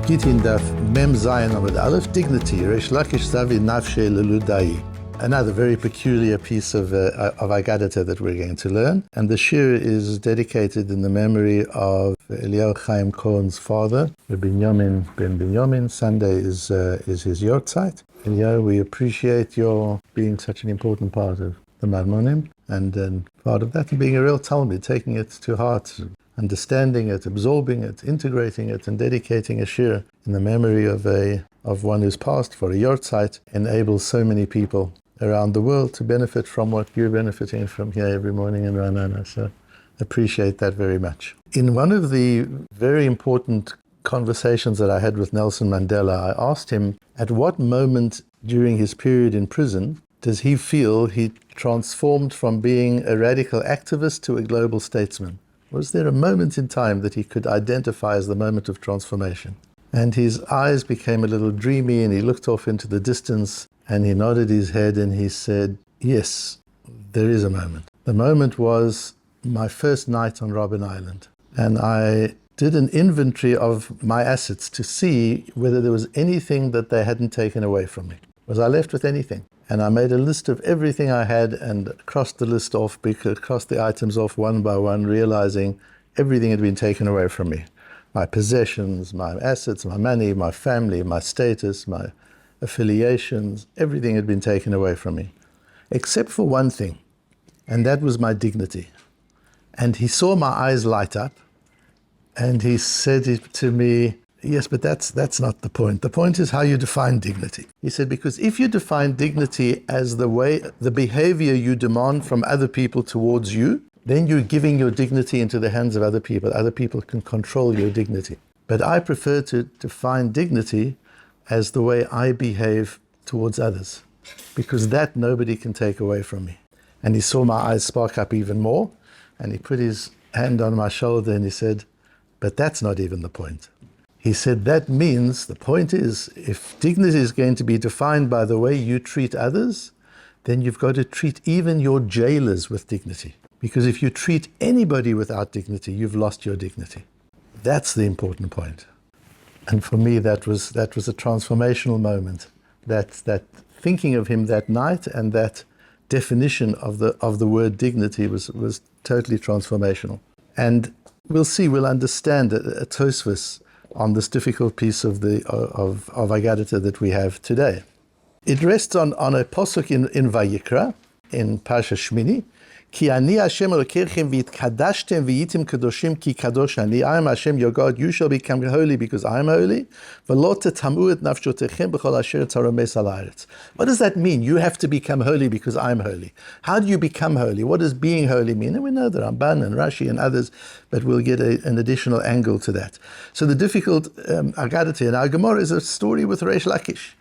Gittin Daf Mem Zayin Amud Aleph, dignity, Reish Lakish Zavi Nafshe Leludai. Another very peculiar piece of Agadata that we're going to learn. And the shiur is dedicated in the memory of Eliyahu Chaim Cohen's father, Rabbi Binyamin ben Binyamin. Sunday is his yortzeit. Eliyahu, we appreciate your being such an important part of the Matmonim, and part of that being a real Talmud, taking it to heart, understanding it, absorbing it, integrating it, and dedicating a shiur in the memory of one who's passed for a yortzeit enables so many people around the world to benefit from what you're benefiting from here every morning in Ranana. So appreciate that very much. In one of the very important conversations that I had with Nelson Mandela, I asked him at what moment during his period in prison does he feel he transformed from being a radical activist to a global statesman? Was there a moment in time that he could identify as the moment of transformation? And his eyes became a little dreamy, and he looked off into the distance, and he nodded his head, and he said, yes, there is a moment. The moment was my first night on Robben Island. And I did an inventory of my assets to see whether there was anything that they hadn't taken away from me. Was I left with anything? And I made a list of everything I had and crossed the list off, crossed the items off one by one, realizing everything had been taken away from me. My possessions, my assets, my money, my family, my status, my affiliations, everything had been taken away from me, except for one thing, and that was my dignity. And he saw my eyes light up, and he said to me, yes, but that's not the point. The point is how you define dignity. He said, because if you define dignity as the behavior you demand from other people towards you, then you're giving your dignity into the hands of other people. Other people can control your dignity. But I prefer to define dignity as the way I behave towards others, because that nobody can take away from me. And he saw my eyes spark up even more, and he put his hand on my shoulder and he said, but that's not even the point. He said, that means the point is, if dignity is going to be defined by the way you treat others, then you've got to treat even your jailers with dignity. Because if you treat anybody without dignity, you've lost your dignity. That's the important point. And for me, that was a transformational moment. That thinking of him that night and that definition of the word dignity was totally transformational. And we'll understand a Tosfos on this difficult piece of Agadata that we have today. It rests on a posuk in Vayikra, in Parsha Shmini, Ki ani Hashem Elokechem v'yitkadashtem v'yitim kadoshim ki kadosh ani. I am Hashem your God, you shall become holy because I am holy. V'lo tetamu et nafshotechem b'chol asher tzaromes al haaretz. What does that mean? You have to become holy because I'm holy. How do you become holy? What does being holy mean? And we know that Ramban and Rashi and others, but we'll get an additional angle to that. So the difficult Agadata in our Gemara is a story with Reish Lakish.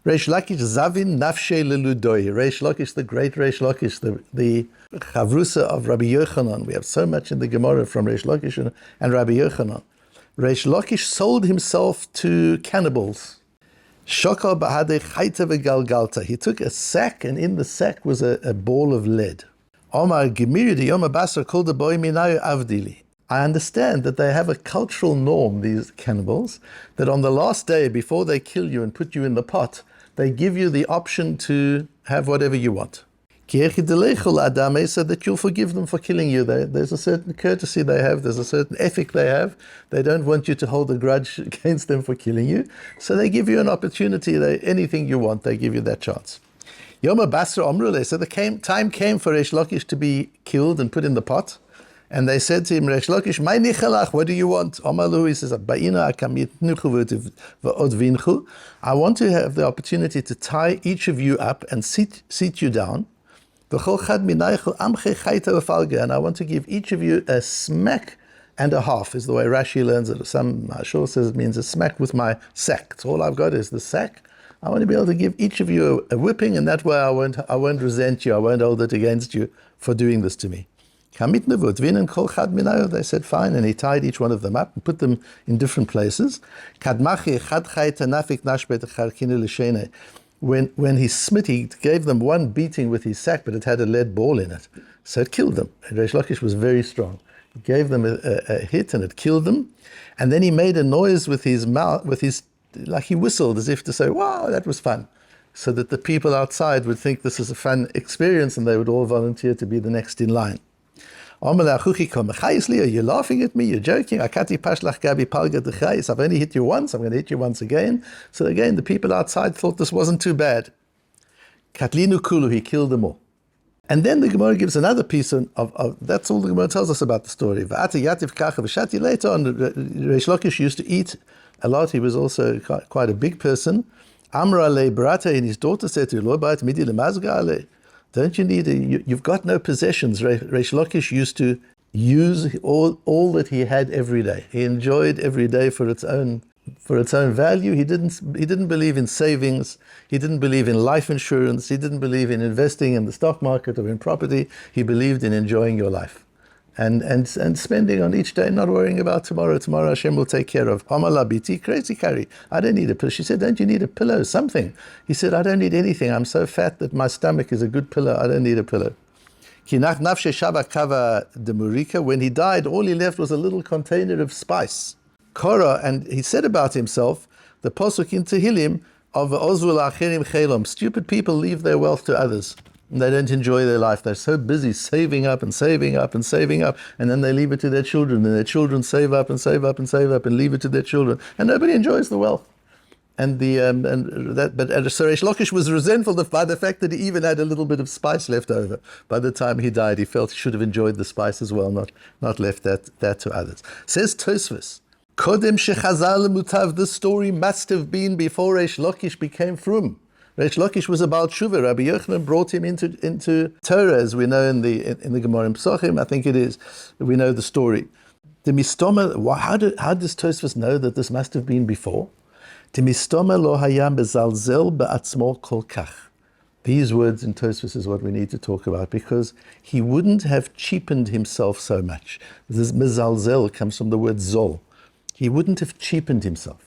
Reish Lakish Zavin Nafshe Leludoi. Reish Lakish, the great Reish Lakish, the Chavrusa of Rabbi Yochanan. We have so much in the Gemara from Reish Lakish and Rabbi Yochanan. Reish Lakish sold himself to cannibals. Shokal Bahade Chayta V'Galgalta. He took a sack, and in the sack was a ball of lead. Omar Gemiri Yom Basar Kol Boy Minayu Avdili. I understand that they have a cultural norm, these cannibals, that on the last day, before they kill you and put you in the pot, they give you the option to have whatever you want. So that you'll forgive them for killing you. There's a certain courtesy they have, there's a certain ethic they have. They don't want you to hold a grudge against them for killing you. So they give you an opportunity, anything you want, they give you that chance. Yoma Basra Omrule, so the time came for Reish Lakish to be killed and put in the pot. And they said to him, Reish Lakish, "Mai nichalach, what do you want?" Amalu, he says, I want to have the opportunity to tie each of you up and seat you down. And I want to give each of you a smack and a half, is the way Rashi learns it. Some Mashal says it means a smack with my sack. So all I've got is the sack. I want to be able to give each of you a whipping, and that way I won't resent you, I won't hold it against you for doing this to me. They said fine, and he tied each one of them up and put them in different places. When he smit, he gave them one beating with his sack, but it had a lead ball in it, so it killed them. And Reish Lakish was very strong. gave them a hit and it killed them. And then he made a noise with his mouth, like he whistled as if to say, wow, that was fun. So that the people outside would think this is a fun experience and they would all volunteer to be the next in line. Are you laughing at me? You're joking? I've only hit you once, I'm going to hit you once again. So again, the people outside thought this wasn't too bad. Katlinu Kulu, he killed them all. And then the Gemara gives another piece of that's all the Gemara tells us about the story. Later on, Reish Lakish used to eat a lot. He was also quite a big person. Amra le Brata, and his daughter said to him, don't you need you've got no possessions. Reish Lakish used to use all that he had every day. He enjoyed every day for its own value. He didn't believe in savings. He didn't believe in life insurance. He didn't believe in investing in the stock market or in property. He believed in enjoying your life and spending on each day, not worrying about tomorrow. Tomorrow Hashem will take care of. Amala biti, crazy Kari. I don't need a pillow. She said, don't you need a pillow? Something. He said, I don't need anything. I'm so fat that my stomach is a good pillow. I don't need a pillow. When he died, all he left was a little container of spice. Korah, and he said about himself, the Pasuk in Tehillim of Ozul Achirim Chelom, stupid people leave their wealth to others. And they don't enjoy their life. They're so busy saving up and saving up and saving up, and then they leave it to their children, and their children save up and save up and save up and leave it to their children, and nobody enjoys the wealth. And so Reish Lakish was resentful by the fact that he even had a little bit of spice left over. By the time he died, he felt he should have enjoyed the spice as well, not left that to others. Says Tosfos, Kodem shechazal mutav, this story must have been before Reish Lakish became frum. Reish Lakish was about Shuvah. Rabbi Yochanan brought him into Torah, as we know in the Gemara in Pesachim, I think it is. We know the story. The Mistoma, how does Tosfos know that this must have been before? The Mistoma lo hayam bezalzel be'atzmo kol kach. These words in Tosfos is what we need to talk about, because he wouldn't have cheapened himself so much. This mezalzel comes from the word zol. He wouldn't have cheapened himself.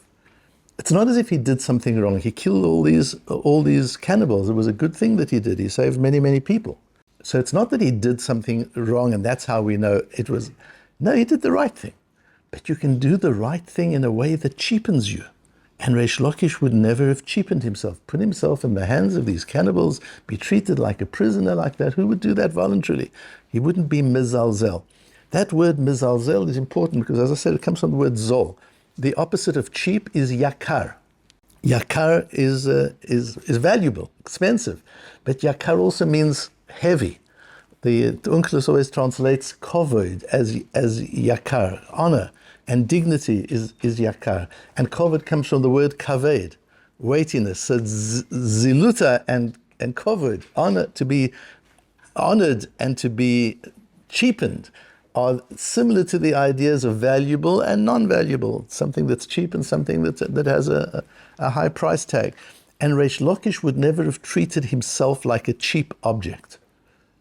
It's not as if he did something wrong. He killed all these cannibals. It was a good thing that he did. He saved many, many people. So it's not that he did something wrong and that's how we know it was. No, he did the right thing. But you can do the right thing in a way that cheapens you. And Reish Lakish would never have cheapened himself, put himself in the hands of these cannibals, be treated like a prisoner like that. Who would do that voluntarily? He wouldn't be mizalzel. That word mizalzel is important because, as I said, it comes from the word zol. The opposite of cheap is yakar. Yakar is valuable, expensive, but yakar also means heavy. The Unclus always translates kovod as yakar, honor, and dignity is yakar. And kovod comes from the word kaved, weightiness. So ziluta and kovod, honor, to be honored and to be cheapened, are similar to the ideas of valuable and non-valuable, something that's cheap and something that has a high price tag. And Reish Lakish would never have treated himself like a cheap object.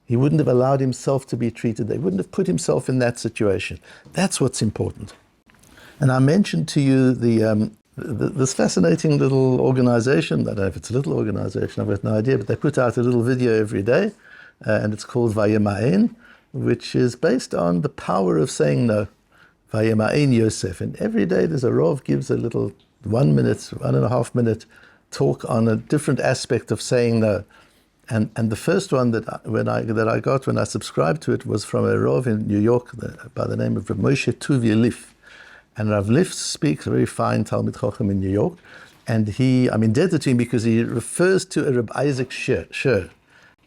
He wouldn't have allowed himself to be treated. He wouldn't have put himself in that situation. That's what's important. And I mentioned to you this fascinating little organization. I don't know if it's a little organization, I've got no idea, but they put out a little video every day, and it's called Vayema'en, which is based on the power of saying no. Vayema'en Yosef. And every day there's a Rav gives a little 1 minute, 1.5 minute talk on a different aspect of saying no. And the first one that I got when I subscribed to it was from a Rav in New York by the name of Rav Moshe Tuvia Liff. And Rav Liff speaks, a very fine Talmud Chacham in New York. And I'm indebted to him because he refers to a Rabbi Isaac shiur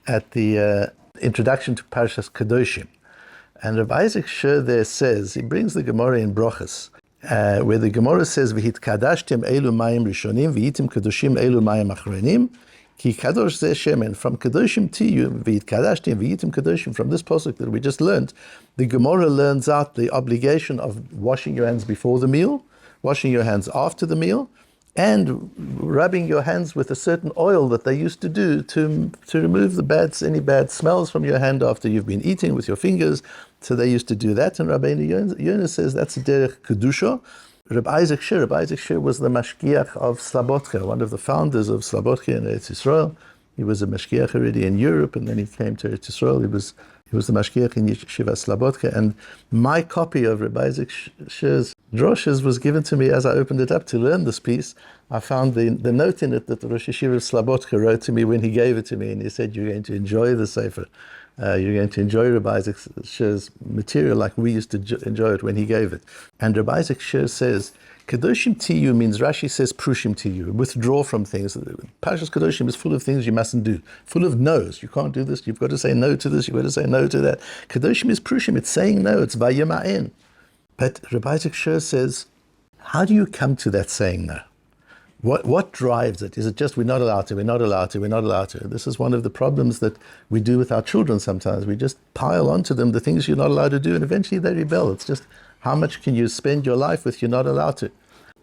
at the introduction to Parshas Kedoshim. And Rabbi Isaac shiur there says, he brings the Gemara in Brochus, where the Gemara says, V'hitkadashtem elu mayim rishonim, v'yitim kedoshim elu mayim achronim, ki kadosh zeh Shem. And from Kedoshim to you, v'hitkadashtem, v'yitim kedoshim, from this pasuk that we just learned, the Gemara learns out the obligation of washing your hands before the meal, washing your hands after the meal, and rubbing your hands with a certain oil that they used to do to remove any bad smells from your hand after you've been eating with your fingers. So they used to do that. And Rabbeinu Yonah says that's derech kedusha. Rabbi Isaac shiur was the mashgiach of Slabodka, one of the founders of Slabodka in Eretz Yisrael. He was a mashgiach already in Europe, and then he came to Eretz Yisrael. He was the mashgiach in Yeshiva Slobodka, and my copy of Rabbi Isaac Shir's droshes was given to me as I opened it up to learn this piece. I found the note in it that the Rosh Yeshiva Slobodka wrote to me when he gave it to me, and he said, "You're going to enjoy the Sefer. You're going to enjoy Rabbi Isaac Shir's material like we used to enjoy it when he gave it." And Rabbi Isaac Shir says, Kedoshim Tiyu means, Rashi says, Prushim Tiyu, withdraw from things. Parashas Kedoshim is full of things you mustn't do, full of no's. You can't do this, you've got to say no to this, you've got to say no to that. Kedoshim is Prushim, it's saying no, it's Vayema'en. But Rabbi Isaac Shir says, how do you come to that saying no? What drives it? Is it just we're not allowed to, we're not allowed to, we're not allowed to? This is one of the problems that we do with our children sometimes. We just pile onto them the things you're not allowed to do, and eventually they rebel. It's just, how much can you spend your life with you're not allowed to?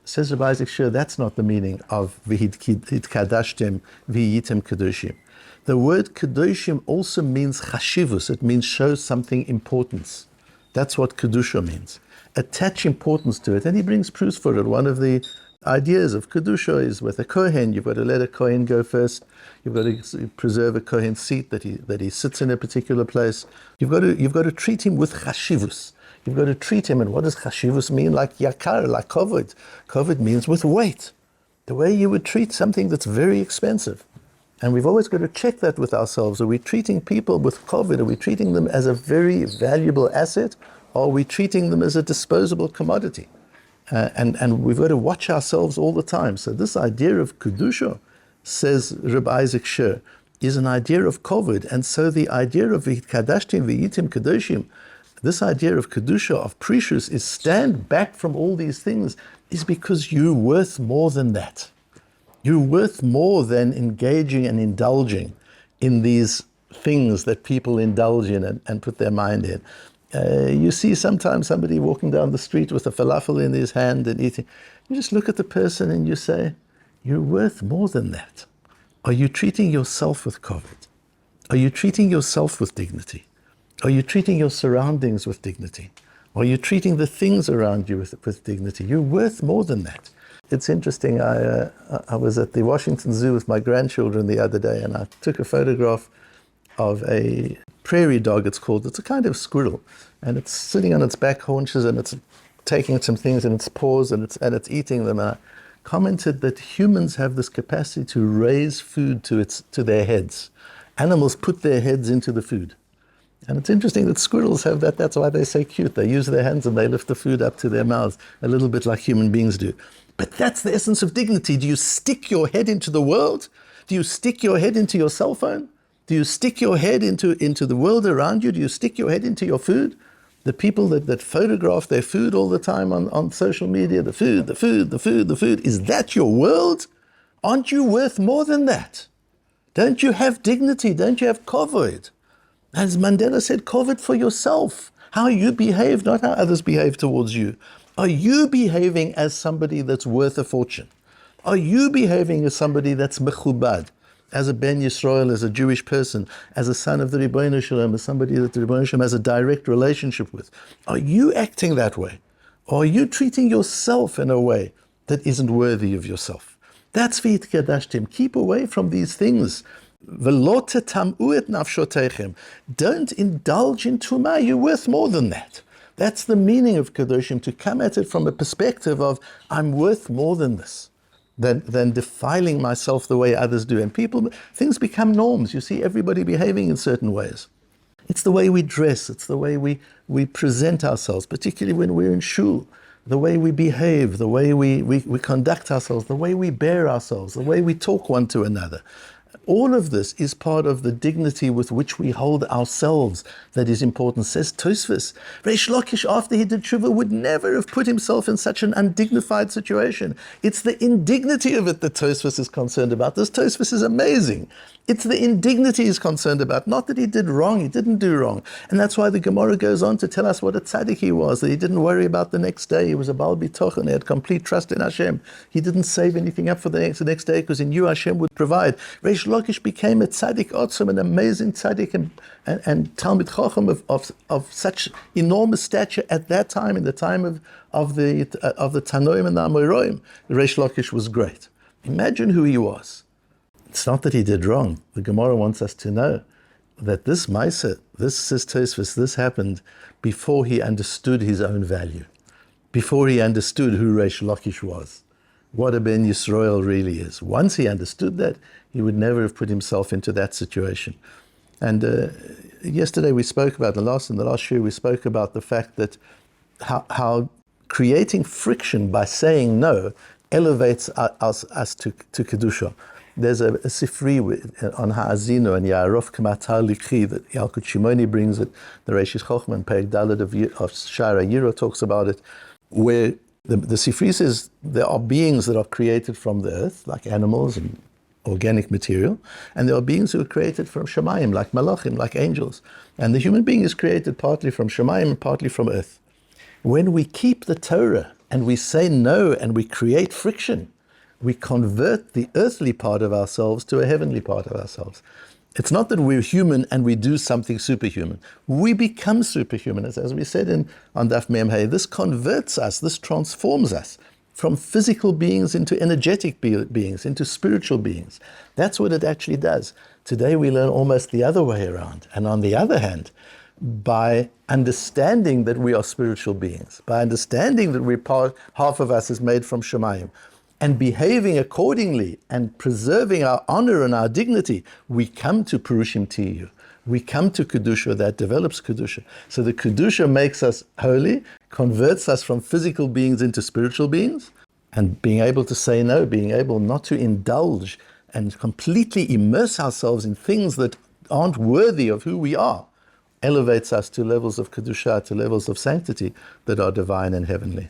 Says Rabbi Isaac Shir, that's not the meaning of V'hitkadashtem v'yitem kedoshim. The word kedoshim also means chashivus. It means show something importance. That's what kedusha means. Attach importance to it. And he brings proofs for it. One of the ideas of kedusha is with a kohen. You've got to let a kohen go first. You've got to preserve a kohen's seat that he sits in a particular place. You've got to treat him with chashivus. You've got to treat him, and what does chashivus mean? Like yakar, like kovod. Kovod means with weight. The way you would treat something that's very expensive. And we've always got to check that with ourselves. Are we treating people with kovod? Are we treating them as a very valuable asset? Or are we treating them as a disposable commodity? And we've got to watch ourselves all the time. So this idea of kedusha, says Rabbi Isaac Shir, is an idea of kovod. And so the idea of v'hitkadashtim v'yitim kedoshim, this idea of kedusha, of precious, is stand back from all these things, is because you're worth more than that. You're worth more than engaging and indulging in these things that people indulge in and put their mind in. You see sometimes somebody walking down the street with a falafel in his hand and eating. You just look at the person and you say, you're worth more than that. Are you treating yourself with kovod? Are you treating yourself with dignity? Are you treating your surroundings with dignity? Are you treating the things around you with dignity? You're worth more than that. It's interesting, I was at the Washington Zoo with my grandchildren the other day, and I took a photograph of a prairie dog, it's called. It's a kind of squirrel, and it's sitting on its back haunches, and it's taking some things in its paws, and it's eating them. And I commented that humans have this capacity to raise food to their heads. Animals put their heads into the food. And it's interesting that squirrels have that. That's why they're so cute. They use their hands and they lift the food up to their mouths, a little bit like human beings do. But that's the essence of dignity. Do you stick your head into the world? Do you stick your head into your cell phone? Do you stick your head into the world around you? Do you stick your head into your food? The people that photograph their food all the time on social media, the food, is that your world? Aren't you worth more than that? Don't you have dignity? Don't you have kovod? As Mandela said, kovod for yourself. How you behave, not how others behave towards you. Are you behaving as somebody that's worth a fortune? Are you behaving as somebody that's mechubad? As a Ben Yisrael, as a Jewish person, as a son of the Ribbono Shel Olam, as somebody that the Ribbono Shel Olam has a direct relationship with? Are you acting that way? Or are you treating yourself in a way that isn't worthy of yourself? That's v'hitkadashtem. Keep away from these things. V'lo tetam'u et nafshotechem. Don't indulge in tumah. You're worth more than that. That's the meaning of kedoshim, to come at it from a perspective of, I'm worth more than this, than defiling myself the way others do. And things become norms. You see everybody behaving in certain ways. It's the way we dress. It's the way we present ourselves, particularly when we're in shul. The way we behave, the way we conduct ourselves, the way we bear ourselves, the way we talk one to another. All of this is part of the dignity with which we hold ourselves that is important. Says Tosfos, Reish Lakish, after he did tshuva, would never have put himself in such an undignified situation. It's the indignity of it that Tosfos is concerned about. This Tosfos is amazing. It's the indignity he's concerned about, not that he did wrong, he didn't do wrong. And that's why the Gemara goes on to tell us what a tzaddik he was, that he didn't worry about the next day. He was a Baal Bitochen, he had complete trust in Hashem. He didn't save anything up for the next day because he knew Hashem would provide. Reish Lakish became a tzaddik otzum, an amazing tzaddik and Talmud Chacham of such enormous stature at that time, in the time of the Tanoim and the Amoraim. Reish Lakish was great. Imagine who he was. It's not that he did wrong. The Gemara wants us to know. that this Maisa, this says Tosfos, this happened before he understood his own value, before he understood who Reish Lakish was, what a Ben Yisrael really is. Once he understood that, he would never have put himself into that situation. And yesterday we spoke about, in the last shiur, we spoke about the fact that how creating friction by saying no elevates us to Kedusha. There's a Sifri on Ha'azino and Ya'arov K'matar Likhi that Yalkut Shimoni brings it, the Reishis Chochman, Perek Daled of Shara Yiro talks about it, where the Sifri says there are beings that are created from the earth, like animals and organic material, and there are beings who are created from Shemayim, like Malachim, like angels. And the human being is created partly from Shemayim and partly from earth. When we keep the Torah and we say no and we create friction, we convert the earthly part of ourselves to a heavenly part of ourselves. It's not that we're human and we do something superhuman. We become superhuman, as we said on Daf Mem Hey. This converts us, this transforms us from physical beings into energetic beings, into spiritual beings. That's what it actually does. Today we learn almost the other way around. And on the other hand, by understanding that we are spiritual beings, by understanding that half of us is made from Shemayim, and behaving accordingly and preserving our honor and our dignity, we come to Purushim Tiyu. We come to Kedusha that develops Kedusha. So the Kedusha makes us holy, converts us from physical beings into spiritual beings, and being able to say no, being able not to indulge and completely immerse ourselves in things that aren't worthy of who we are, elevates us to levels of Kedusha, to levels of sanctity that are divine and heavenly.